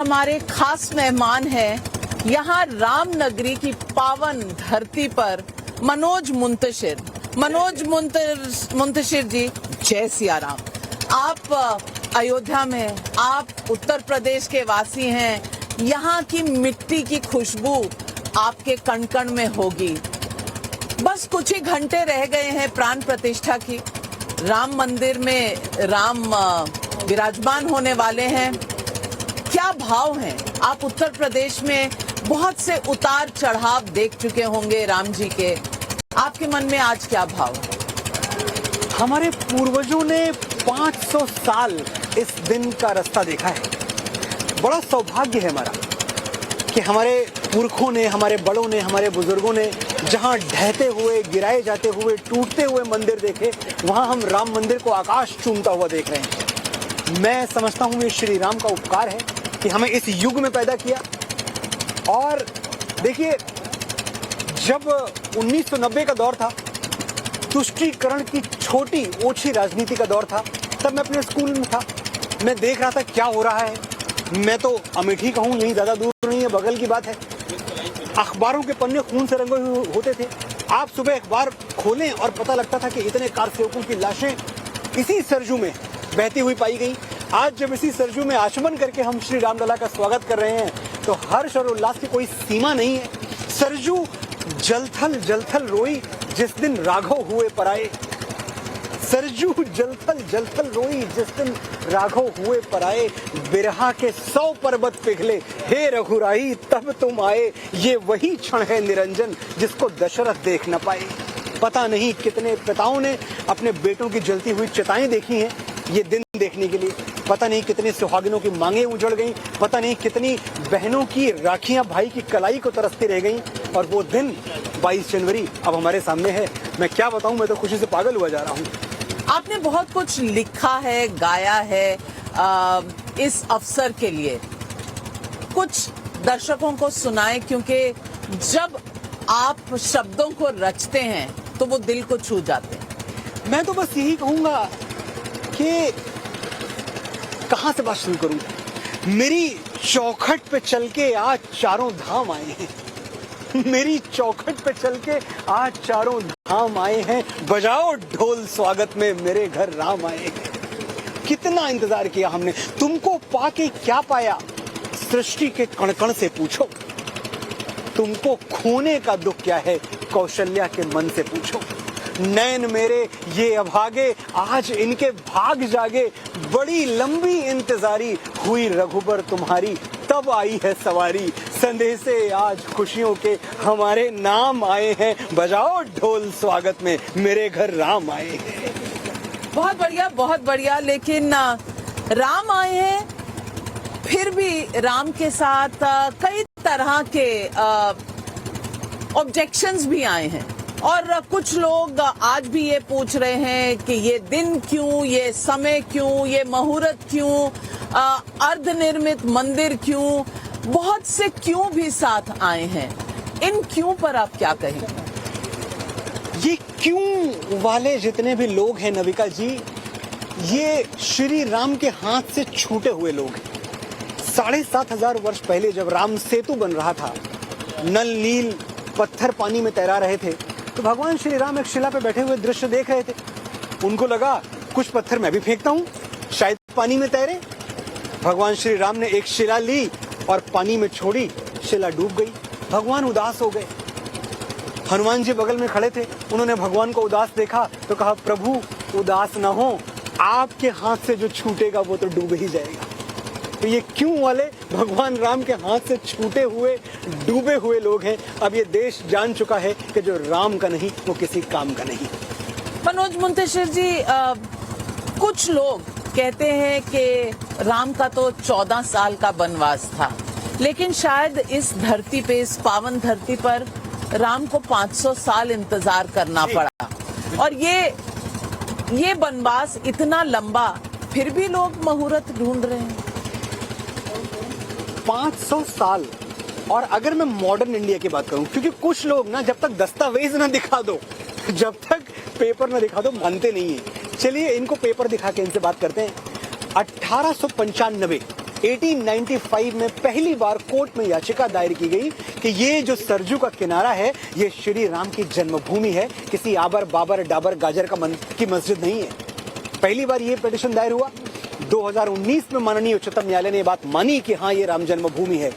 हमारे खास मेहमान हैं यहाँ रामनगरी की पावन धरती पर मनोज मुंतशिर जी। जय सिया राम। आप अयोध्या में, आप उत्तर प्रदेश के वासी हैं, यहाँ की मिट्टी की खुशबू आपके कण कण में होगी। बस कुछ ही घंटे रह गए हैं प्राण प्रतिष्ठा की। राम मंदिर में राम विराजमान होने वाले हैं। क्या भाव हैं? आप उत्तर प्रदेश में बहुत से उतार चढ़ाव देख चुके होंगे राम जी के। आपके मन में आज क्या भाव? हमारे पूर्वजों ने 500 साल इस दिन का रास्ता देखा है। बड़ा सौभाग्य है हमारा कि हमारे पुरखों ने, हमारे बड़ों ने, हमारे बुजुर्गों ने जहां ढहते हुए, गिराए जाते हुए, टूटते हुए मंदिर देखे, वहां हम राम मंदिर को आकाश चूमता हुआ देख रहे हैं। मैं समझता हूं ये श्री राम का उपकार है कि हमें इस युग में पैदा किया। और देखिए, जब 1990 का दौर था, तुष्टीकरण की छोटी ओछी राजनीति का दौर था, तब मैं अपने स्कूल में था। मैं देख रहा था क्या हो रहा है। मैं तो अमेठी का हूं, यहीं ज्यादा दूर नहीं है, बगल की बात है। अखबारों के पन्ने खून से रंगे हुए होते थे। आप सुबह अखबार खोलें और पता लगता था कि इतने कार सेवकों की लाशें इसी सरजू में बहती हुई पाई गई। आज जब इसी सरजू में आचमन करके हम श्री रामलला का स्वागत कर रहे हैं, तो हर्ष और उल्लास की कोई सीमा नहीं है। सरजू जलथल जलथल रोई जिस दिन राघव हुए पराए। सरजू जलथल जलथल रोई जिस दिन राघव हुए पराए। बिरहा के 100 पर्वत पिघले, हे रघुराई तब तुम आए। ये वही क्षण है निरंजन जिसको दशरथ देख न पाए। पता नहीं कितने पिताओं ने अपने बेटों की जलती हुई चिताएं देखी हैं ये दिन देखने के लिए। पता नहीं कितने सुहागिनों की मांगें उजड़ गईं। पता नहीं कितनी बहनों की राखियां भाई की कलाई को तरसती रह गईं। और वो दिन 22 जनवरी अब हमारे सामने है। मैं क्या बताऊं, मैं तो खुशी से पागल हुआ जा रहा हूं। आपने बहुत कुछ लिखा है, गाया है इस अवसर के लिए। कुछ दर्शकों को सुनाए, क्योंकि जब आप शब्दों को रचते हैं तो वो दिल को छू जाते हैं। मैं तो बस यही कहूंगा कि कहां से बात शुरू करूं। मेरी चौखट पे चल के आज चारों धाम आए हैं। मेरी चौखट पे चल के आज चारों धाम आए हैं। बजाओ ढोल स्वागत में, मेरे घर राम आए हैं। कितना इंतजार किया हमने। तुमको पाके क्या पाया, सृष्टि के कण कण से पूछो। तुमको खोने का दुख क्या है, कौशल्या के मन से पूछो। नैन मेरे ये अभागे, आज इनके भाग जागे। बड़ी लंबी इंतजारी हुई रघुबर तुम्हारी, तब आई है सवारी। संदेशे आज खुशियों के हमारे नाम आए हैं। बजाओ ढोल स्वागत में, मेरे घर राम आए हैं। बहुत बढ़िया, बहुत बढ़िया। लेकिन राम आए हैं, फिर भी राम के साथ कई तरह के ऑब्जेक्शंस भी आए हैं। और कुछ लोग आज भी ये पूछ रहे हैं कि ये दिन क्यों, ये समय क्यों, ये मुहूर्त क्यों, अर्धनिर्मित मंदिर क्यों, बहुत से क्यों भी साथ आए हैं। इन क्यों पर आप क्या कहेंगे? ये क्यों वाले जितने भी लोग हैं नविका जी, ये श्री राम के हाथ से छूटे हुए लोग हैं। 7,500 वर्ष पहले जब राम सेतु बन रहा था, नल नील पत्थर पानी में तैरा रहे थे, तो भगवान श्री राम एक शिला पे बैठे हुए दृश्य देख रहे थे। उनको लगा कुछ पत्थर मैं भी फेंकता हूँ, शायद पानी में तैरे। भगवान श्री राम ने एक शिला ली और पानी में छोड़ी, शिला डूब गई। भगवान उदास हो गए। हनुमान जी बगल में खड़े थे, उन्होंने भगवान को उदास देखा तो कहा, प्रभु उदास न हो, आपके हाथ से जो छूटेगा वो तो डूब ही जाएगा। तो ये क्यों वाले भगवान राम के हाथ से छूटे हुए, डूबे हुए लोग हैं। अब ये देश जान चुका है कि जो राम का नहीं वो किसी काम का नहीं। मनोज मुंतशिर जी, कुछ लोग कहते हैं कि राम का तो 14 साल का वनवास था, लेकिन शायद इस धरती पे, इस पावन धरती पर राम को 500 साल इंतजार करना पड़ा। और ये वनवास इतना लंबा, फिर भी लोग मुहूर्त ढूंढ रहे हैं। 500 साल। और अगर मैं मॉडर्न इंडिया की बात करूं, क्योंकि कुछ लोग ना जब तक दस्तावेज ना दिखा दो, जब तक पेपर ना दिखा दो, मानते नहीं है। चलिए इनको पेपर दिखा के इनसे बात करते हैं। 1895 1895 में पहली बार कोर्ट में याचिका दायर की गई कि ये जो सरजू का किनारा है ये श्री राम की जन्मभूमि है, किसी आबर बाबर डाबर गाजर की मस्जिद नहीं है। पहली बार ये पिटीशन दायर हुआ। 2019 में माननीय उच्चतम न्यायालय ने ये बात मानी कि हाँ ये राम जन्मभूमि है।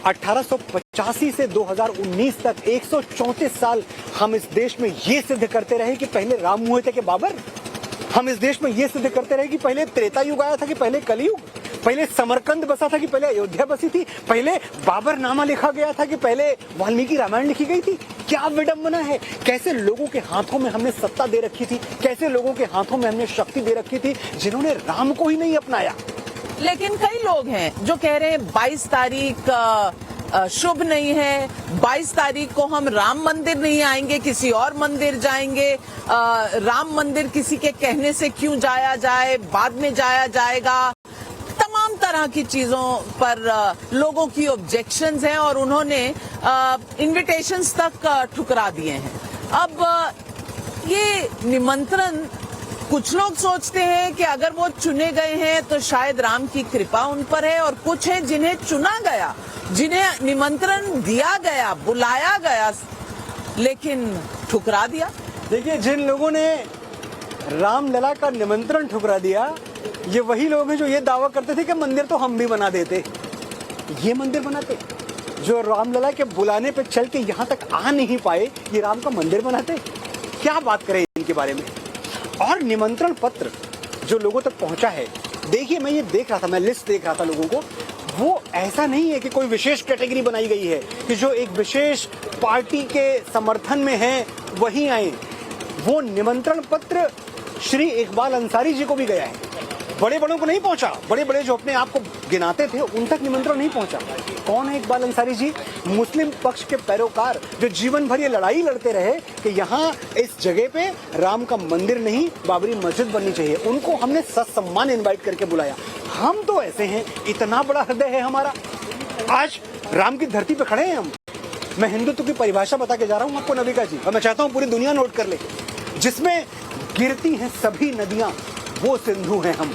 1885 से 2019 तक 134 साल हम इस देश में ये सिद्ध करते रहे कि पहले राम हुए थे कि बाबर। हम इस देश में ये सिद्ध करते रहे कि पहले त्रेता युग आया था कि पहले कलयुग, पहले समरकंद बसा था कि पहले अयोध्या बसी थी, पहले बाबर नामा लिखा गया था कि पहले वाल्मीकि रामायण लिखी गई थी। क्या विडंबना है, कैसे लोगों के हाथों में हमने सत्ता दे रखी थी, कैसे लोगों के हाथों में हमने शक्ति दे रखी थी जिन्होंने राम को ही नहीं अपनाया। लेकिन कई लोग हैं जो कह रहे हैं 22 तारीख शुभ नहीं है, 22 तारीख को हम राम मंदिर नहीं आएंगे, किसी और मंदिर जाएंगे। राम मंदिर किसी के कहने से क्यों जाया जाए, बाद में जाया जाएगा। तमाम तरह की चीजों पर लोगों की ऑब्जेक्शंस हैं और उन्होंने इनविटेशंस तक ठुकरा दिए हैं। अब ये निमंत्रण, कुछ लोग सोचते हैं कि अगर वो चुने गए हैं तो शायद राम की कृपा उन पर है, और कुछ है जिन्हें चुना गया, जिन्हें निमंत्रण दिया गया, बुलाया गया, लेकिन ठुकरा दिया। देखिए, जिन लोगों ने रामलला का निमंत्रण ठुकरा दिया ये वही लोग हैं जो ये दावा करते थे कि मंदिर तो हम भी बना देते। ये मंदिर बनाते जो रामलला के बुलाने पे चल के यहाँ तक आ नहीं पाए, ये राम का मंदिर बनाते। क्या बात करें इनके बारे में। और निमंत्रण पत्र जो लोगों तक पहुंचा है, देखिए मैं ये देख रहा था, मैं लिस्ट देख रहा था लोगों को, वो ऐसा नहीं है कि कोई विशेष कैटेगरी बनाई गई है कि जो एक विशेष पार्टी के समर्थन में है वही आए। वो निमंत्रण पत्र श्री इकबाल अंसारी जी को भी गया है। बड़े बड़ों को नहीं पहुंचा, बड़े बड़े जो अपने आप को गिनाते थे उन तक निमंत्रण नहीं पहुंचा। कौन है इकबाल अंसारी जी? मुस्लिम पक्ष के पैरोकार जो जीवन भर ये लड़ाई लड़ते रहे कि यहाँ इस जगह पे राम का मंदिर नहीं बाबरी मस्जिद बननी चाहिए। उनको हमने ससम्मान इनवाइट करके बुलाया। हम तो ऐसे हैं, इतना बड़ा हृदय है हमारा, आज राम की धरती पे खड़े हैं हम। मैं हिंदुत्व की परिभाषा बता के जा रहा हूँ आपको नविका जी, और मैं चाहता हूँ पूरी दुनिया नोट कर ले। जिसमें गिरती हैं सभी नदियां वो सिंधु हैं हम।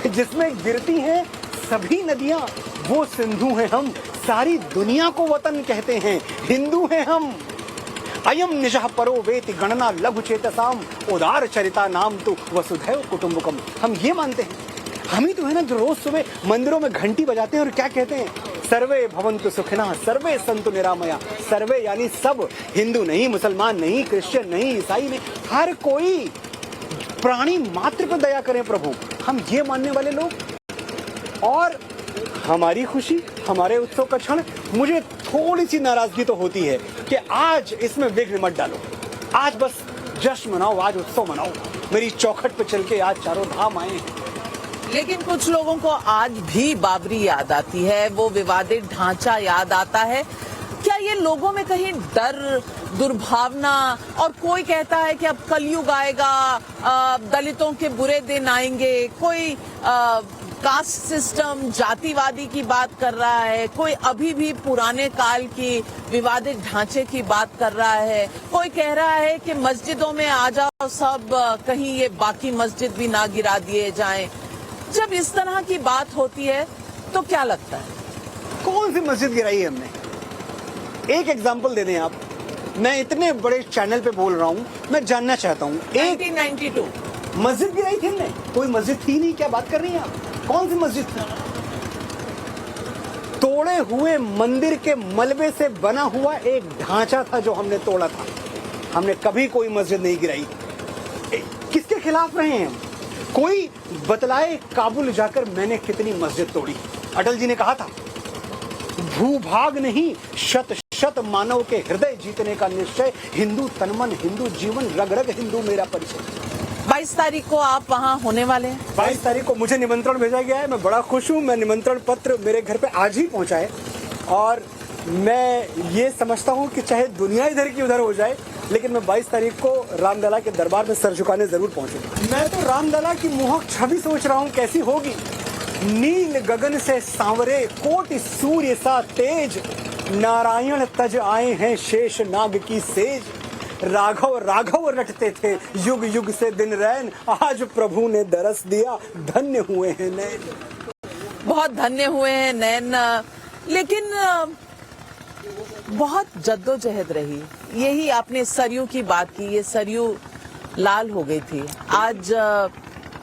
जिसमें गिरती हैं सभी नदियां वो सिंधु हैं हम। सारी दुनिया को वतन कहते हैं, हिंदू हैं हम। अयम निजः परो वेति गणना लघु चेतसाम उदार चरिता नाम तो वसुधैव कुटुंबकम। हम ये मानते हैं। हम ही तो है ना जो रोज सुबह मंदिरों में घंटी बजाते हैं और क्या कहते हैं, सर्वे भवन्तु सुखिनः सर्वे सन्तु निरामया। सर्वे यानी सब, हिंदू नहीं, मुसलमान नहीं, क्रिश्चियन नहीं, ईसाई नहीं, हर कोई प्राणी मात्र पर दया करें प्रभु। हम ये मानने वाले लोग। और हमारी खुशी, हमारे उत्सव का क्षण, मुझे थोड़ी सी नाराजगी तो होती है कि आज इसमें विघ्न मत डालो। आज बस जश्न मनाओ, आज उत्सव मनाओ। मेरी चौखट पे चल के आज चारों धाम आए हैं। लेकिन कुछ लोगों को आज भी बाबरी याद आती है, वो विवादित ढांचा याद आता है। क्या ये लोगों में कहीं डर, दुर्भावना, और कोई कहता है कि अब कलयुग आएगा, दलितों के बुरे दिन आएंगे, कोई कास्ट सिस्टम, जातिवादी की बात कर रहा है, कोई अभी भी पुराने काल की विवादित ढांचे की बात कर रहा है, कोई कह रहा है कि मस्जिदों में आ जाओ सब, कहीं ये बाकी मस्जिद भी ना गिरा दिए जाएं। जब इस तरह की बात होती है तो क्या लगता है? कौन सी मस्जिद गिराई है हमने? एक एग्जाम्पल दे दें आप। मैं इतने बड़े चैनल पे बोल रहा हूँ, मैं जानना चाहता हूँ। 1992 मस्जिद गिराई थी हमने? कोई मस्जिद थी नहीं। क्या बात कर रही हैं आप? कौन सी मस्जिद थी? तोड़े हुए मंदिर के मलबे से बना हुआ एक ढांचा था जो हमने तोड़ा था। हमने कभी कोई मस्जिद नहीं गिराई। किसके खिलाफ रहे हैं हम? कोई बतलाए काबुल जाकर मैंने कितनी मस्जिद तोड़ी। अटल जी ने कहा था, भूभाग नहीं शत शत मानव के हृदय जीतने का निश्चय, हिंदू तनमन, हिंदू जीवन, रग रग हिंदू मेरा परिचय। 22 तारीख को आप वहाँ होने वाले हैं? 22 तारीख को मुझे निमंत्रण भेजा गया है। मैं बड़ा खुश हूँ। मैं निमंत्रण पत्र मेरे घर पे आज ही पहुंचा है और मैं ये समझता हूँ कि चाहे दुनिया इधर की उधर हो जाए, लेकिन मैं 22 तारीख को रामलला के दरबार में सर झुकाने जरूर पहुंचूंगा। मैं तो रामलला की मोहक छवि सोच रहा हूँ कैसी होगी। नील गगन से सांवरे कोटि सूर्य सा तेज, नारायण तज आए हैं शेष नाग की सेज। राघव राघव रटते थे युग युग से दिन रैन, आज प्रभु ने दरस दिया धन्य हुए हैं नैन। बहुत धन्य हुए हैं नयन, लेकिन बहुत जद्दोजहद रही। यही आपने सरयू की बात की, ये सरयू लाल हो गई थी। आज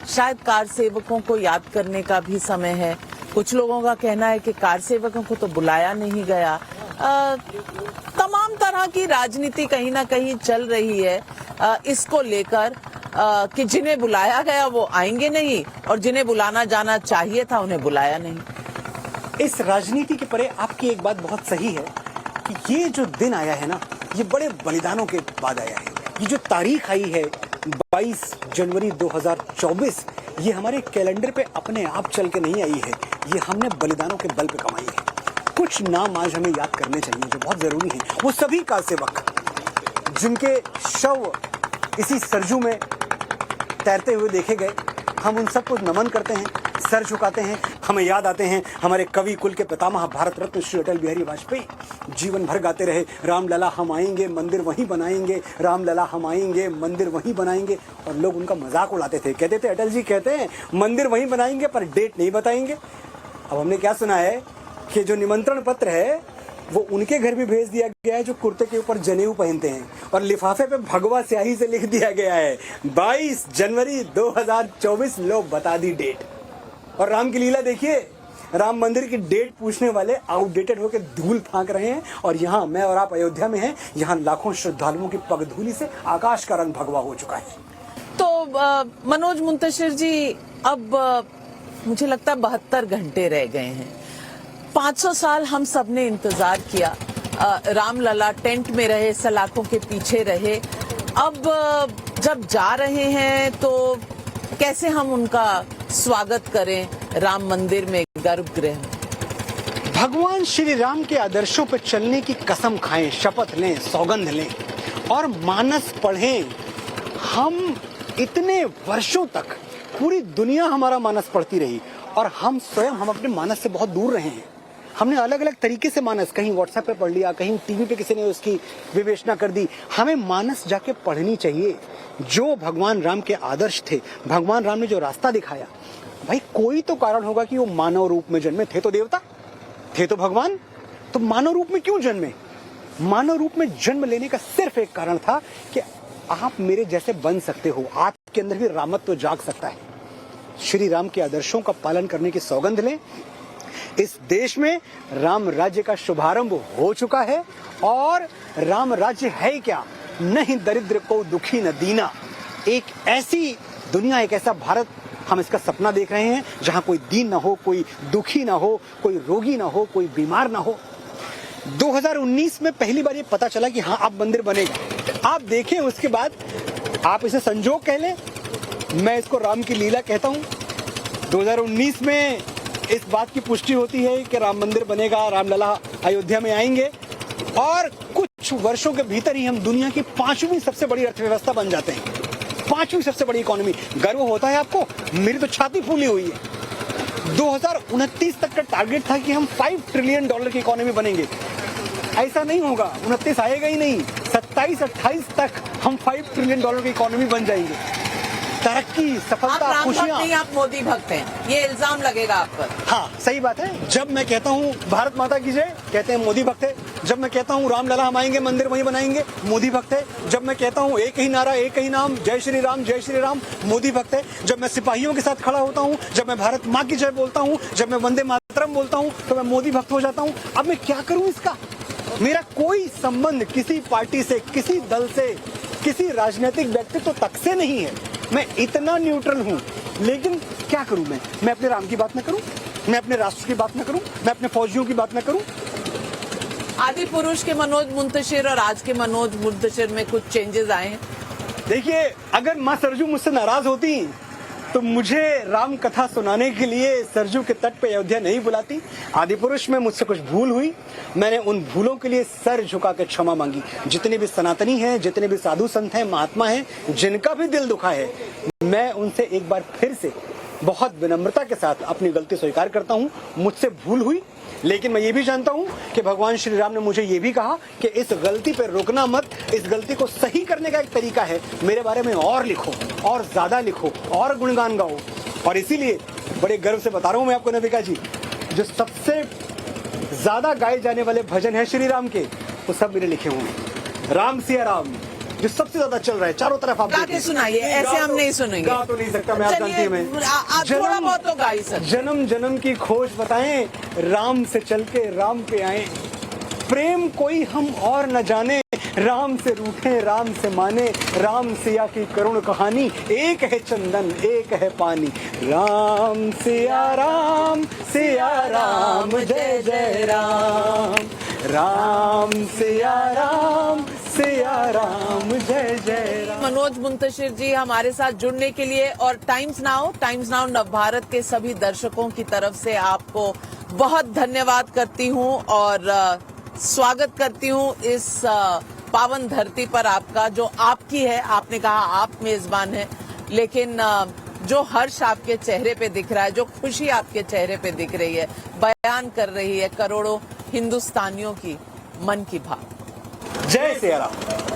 शायद कार सेवकों को याद करने का भी समय है। कुछ लोगों का कहना है कि कार सेवकों को तो बुलाया नहीं गया। तमाम तरह की राजनीति कहीं ना कहीं चल रही है इसको लेकर कि जिन्हें बुलाया गया वो आएंगे नहीं और जिन्हें बुलाना जाना चाहिए था उन्हें बुलाया नहीं। इस राजनीति के परे आपकी एक बात बहुत सही है कि ये जो दिन आया है ना, ये बड़े बलिदानों के बाद आया है। ये जो तारीख आई है 22 जनवरी 2024, ये हमारे कैलेंडर पे अपने आप चल के नहीं आई है, ये हमने बलिदानों के बल पे कमाई है। कुछ नाम आज हमें याद करने चाहिए जो बहुत जरूरी हैं। वो सभी कार सेवक जिनके शव इसी सरजू में तैरते हुए देखे गए, हम उन सबको नमन करते हैं, सर झुकाते हैं। हमें याद आते हैं हमारे कवि कुल के पितामह भारत रत्न श्री अटल बिहारी वाजपेयी, जीवन भर गाते रहे, राम लला हम आएंगे मंदिर वहीं बनाएंगे, राम लला हम आएंगे मंदिर वहीं बनाएंगे। और लोग उनका मजाक उड़ाते थे, कहते थे अटल जी कहते हैं मंदिर वहीं बनाएंगे पर डेट नहीं बताएंगे। अब हमने क्या सुना है कि जो निमंत्रण पत्र है वो उनके घर भी भेज दिया गया है जो कुर्ते के ऊपर जनेऊ पहनते हैं, और लिफाफे पे भगवा स्याही से लिख दिया गया है 22 जनवरी 2024, लो बता दी डेट। और राम की लीला देखिए, राम मंदिर की डेट पूछने वाले आउटडेटेड होकर धूल फांक रहे हैं, और यहाँ मैं और आप अयोध्या में हैं, यहाँ लाखों श्रद्धालुओं की पगधूली से आकाश का रंग भगवा हो चुका है। तो मनोज मुंतशिर जी, अब मुझे लगता है 72 घंटे रह गए हैं। 500 साल हम सब ने इंतजार किया, रामलला टेंट में रहे, सलाखों के पीछे रहे। अब जब जा रहे हैं तो कैसे हम उनका स्वागत करें राम मंदिर में, गर्भगृह में? भगवान श्री राम के आदर्शों पर चलने की कसम खाएं, शपथ लें, सौगंध लें और मानस पढ़ें। हम इतने वर्षों तक, पूरी दुनिया हमारा मानस पढ़ती रही और हम स्वयं अपने मानस से बहुत दूर रहे हैं। हमने अलग अलग तरीके से मानस, कहीं व्हाट्सएप पे पढ़ लिया, कहीं टीवी पे किसी ने उसकी विवेचना कर दी। हमें मानस जाके पढ़नी चाहिए। जो भगवान राम के आदर्श थे, भगवान राम ने जो रास्ता दिखाया, भाई कोई तो कारण होगा कि वो मानव रूप में जन्मे। थे तो देवता, थे तो भगवान, तो मानव रूप में क्यों जन्मे? मानव रूप में जन्म लेने का सिर्फ एक कारण था कि आप मेरे जैसे बन सकते हो, आपके अंदर भी रामत्व जाग सकता है। श्री राम के आदर्शों का पालन करने की सौगंध लें। इस देश में राम राज्य का शुभारंभ हो चुका है, और राम राज्य है क्या? नहीं दरिद्र को दुखी न दीना। एक ऐसी दुनिया, एक ऐसा भारत, हम इसका सपना देख रहे हैं जहां कोई दीन ना हो, कोई दुखी ना हो, कोई रोगी ना हो, कोई बीमार ना हो। 2019 में पहली बार ये पता चला कि हाँ अब मंदिर बनेगा। आप देखें, उसके बाद आप इसे संजोग कह लें, मैं इसको राम की लीला कहता हूं। 2019 में इस बात की पुष्टि होती है कि राम मंदिर बनेगा, रामलला अयोध्या में आएंगे, और कुछ वर्षों के भीतर ही हम दुनिया की 5वीं सबसे बड़ी अर्थव्यवस्था बन जाते हैं। 5वीं सबसे बड़ी इकोनॉमी। गर्व होता है आपको? मेरी तो छाती फूली हुई है। 2029 तक का टारगेट था कि हम $5 ट्रिलियन की इकोनॉमी बनेंगे। ऐसा नहीं होगा, 29 आएगा ही नहीं, 27-28 तक हम $5 ट्रिलियन की इकोनॉमी बन जाएंगे। तरक्की, सफलता, खुशियां। नहीं, आप मोदी भक्त हैं, ये इल्जाम लगेगा आप पर। हाँ, सही बात है। जब मैं कहता हूँ भारत माता की जय, कहते हैं मोदी भक्त है। जब मैं कहता हूँ राम लला हम आएंगे मंदिर वहीं बनाएंगे, मोदी भक्त है। जब मैं कहता हूँ एक ही नारा, एक ही नाम, जय श्री राम, मोदी भक्त है। जब मैं सिपाहियों के साथ खड़ा होता हूँ, जब मैं भारत माँ की जय बोलता हूँ, जब मैं वंदे मातरम बोलता हूँ, तो मैं मोदी भक्त हो जाता हूँ। अब मैं क्या करूँ इसका? मेरा कोई संबंध किसी पार्टी से, किसी दल से, किसी राजनीतिक व्यक्तित्व तक से नहीं है। मैं इतना न्यूट्रल हूं, लेकिन क्या करूं? मैं अपने राम की बात ना करूं, मैं अपने राष्ट्र की बात ना करूं, मैं अपने फौजियों की बात ना करूं। आदि पुरुष के मनोज मुंतशिर और आज के मनोज मुंतशिर में कुछ चेंजेस आए हैं? देखिए, अगर माँ सरजू मुझसे नाराज होती तो मुझे राम कथा सुनाने के लिए सरजू के तट पे अयोध्या नहीं बुलाती। आदि पुरुष में मुझसे कुछ भूल हुई, मैंने उन भूलों के लिए सर झुका के क्षमा मांगी। जितने भी सनातनी हैं, जितने भी साधु संत हैं, महात्मा हैं, जिनका भी दिल दुखा है, मैं उनसे एक बार फिर से बहुत विनम्रता के साथ अपनी गलती स्वीकार करता हूँ। मुझसे भूल हुई, लेकिन मैं ये भी जानता हूँ कि भगवान श्री राम ने मुझे ये भी कहा कि इस गलती पे रुकना मत, इस गलती को सही करने का एक तरीका है, मेरे बारे में और लिखो, और ज्यादा लिखो, और गुणगान गाओ। और इसीलिए बड़े गर्व से बता रहा हूँ मैं आपको नबिका जी, जो सबसे ज्यादा गाए जाने वाले भजन है श्री राम के, वो सब मेरे लिखे हुए हैं। राम सिया राम जो सबसे ज्यादा चल रहा है चारों तरफ, आप गा के देखिए। सुनाइए, ऐसे हम नहीं सुनेंगे। गा तो नहीं सकता मैं, आप जानती हैं मैं। थोड़ा बहुत तो गा ही सकते। जन्म जन्म की खोज बताएं, राम से चल के राम पे आए। प्रेम कोई हम और न जाने, राम से रूठे राम से माने। राम सिया की करुण कहानी, एक है चंदन एक है पानी। राम सिया राम जय जय राम। राम सिया राम जय जय राम। मनोज मुंतशिर जी हमारे साथ जुड़ने के लिए, और टाइम्स नाउ नवभारत के सभी दर्शकों की तरफ से आपको बहुत धन्यवाद करती हूं और स्वागत करती हूं इस पावन धरती पर आपका, जो आपकी है। आपने कहा आप मेजबान हैं, लेकिन जो हर्ष आपके चेहरे पे दिख रहा है, जो खुशी आपके चेहरे पे दिख रही है, बयान कर रही है करोड़ों हिंदुस्तानियों की मन की बात। जय सिया राम।